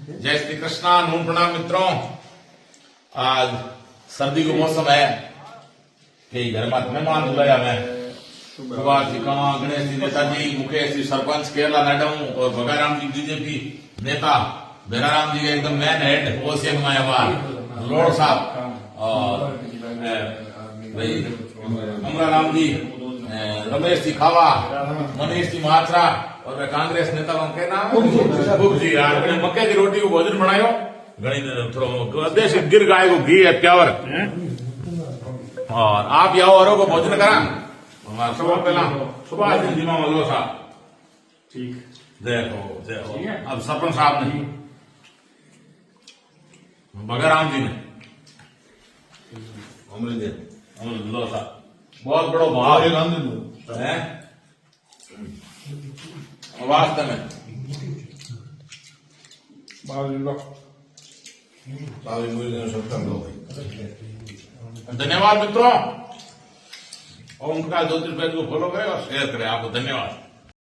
जय श्री कृष्णा। नून प्रणाम मित्रों। आज सर्दी को मौसम है कि घर में मेहमान बुलाया मैं सुभाष जी कमा गणेश जी नेताजी मुकेश जी सरपंच केरला नाडम और भगाराम जी बीजेपी नेता बेराराम जी एकदम मैन हेड ओसीएम मायावाल लोड साहब और भाई अमराराम जी रमेश जी खावा मनीष जी महात्रा और वे कांग्रेस नेता के नाम बुक जी यार मक्के की रोटी को भोजन बनायो घनी थोड़ा देसी गिर गाय को घी है प्यावर और आप यहाँ औरों को भोजन करा हमारा सब पहला सुभाष जी जिमा मल्लो साहब ठीक देखो अब सरपंच साहब ने बगराम जी ने अमृत साहब बहुत बड़ो भाव है वास्तव में धन्यवाद मित्रों। और उनका ज्योतिष पेज को फॉलो करें और शेयर करें। आपको धन्यवाद।